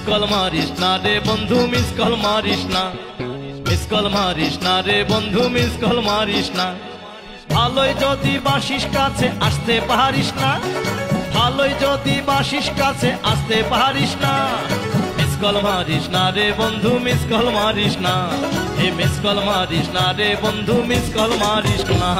Call মারিস না রে বন্ধু মিস কল মারিস না, মিস কল মারিস না রে বন্ধু মিস কল মারিস না। ভালোই যদি বাসিস কাছে আসতে পারিস না, ভালোই যদি বাসিস কাছে আসতে পারিস না। মিস কল মারিস না রে বন্ধু মিস কল মারিস না, হে মিস কল মারিস না রে বন্ধু মিস কল মারিস না।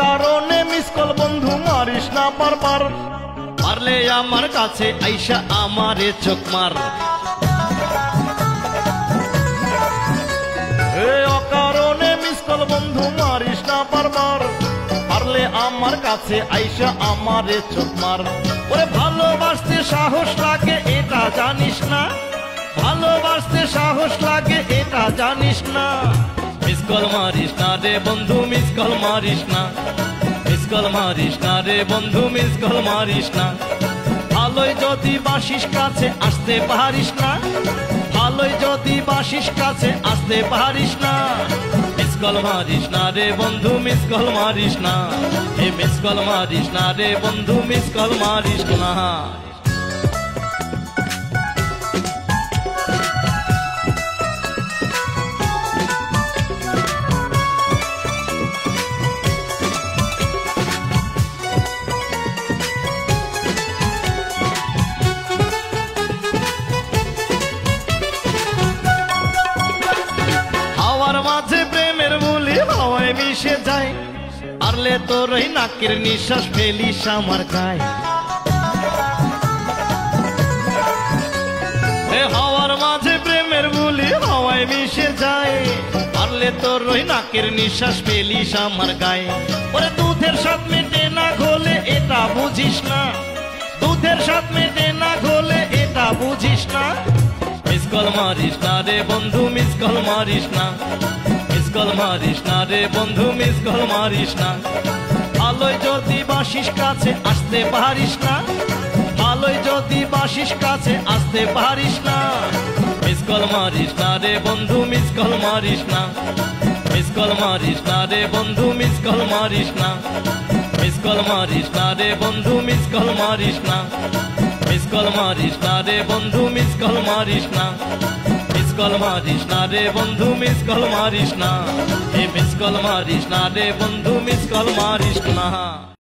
কারণে মিস কল বন্ধু মারিস না বারবার, পারলে আমার কাছে আইসা আমারে চোখ মার। অকারণে মিস কল বন্ধু মারিস না বারবার, পারলে আমার কাছে আইসা আমারে চোখ মার। ওরে ভালোবাসতে সাহস লাগে এটা জানিস না, ভালোবাসতে সাহস লাগে এটা জানিস না। মিস কল মারিস না রে বন্ধু মিস কল মারিস না, মিস কল মারিস না রে বন্ধু মিস কল মারিস না। ভালোই যদি বাসিস কাছে আসতে পারিস না, ভালোই যদি বাসিস কাছে আসতে পারিস না। মিস কল মারিস না রে বন্ধু মিস কল মারিস না, হে মিস কল মারিস না রে বন্ধু মিস কল মারিস না। মাঝে প্রেমের বুলি হাওয়ায় মিশে যায়, পারলে তোর ওই নাকের নিঃশ্বাস ফেলিস আমার গায়ে। হাওয়ার মাঝে প্রেমের বুলি হাওয়ায় মিশে যায়, পারলে তোর ওই নাকের নিঃশ্বাস ফেলিস আমার গায়ে। ওরে দুধের স্বাদ মেটে না ঘোলে এটা বুঝিস না, দুধের স্বাদ মেটে না ঘোলে এটা বুঝিস না। মিস কল মারিস না রে বন্ধু মিস কল মারিস না, মিস কল মারিস না রে বন্ধু মিস কল মারিস না। ভালোই যদি বাসিস কাছে আসতে পারিস না, ভালোই যদি বাসিস কাছে আসতে পারিস না। মিস কল মারিস না রে বন্ধু মিস কল মারিস না, মিস কল মারিস না রে বন্ধু মিস কল মারিস না। মিস কল মারিস না রে বন্ধু মিস কল মারিস না, মিস কল মারিস না রে বন্ধু মিস কল মারিস না। মিস কল মারিস না রে বন্ধু মিস কল মারিস না, হে মিস কল মারিস না রে বন্ধু মিস কল মারিস না।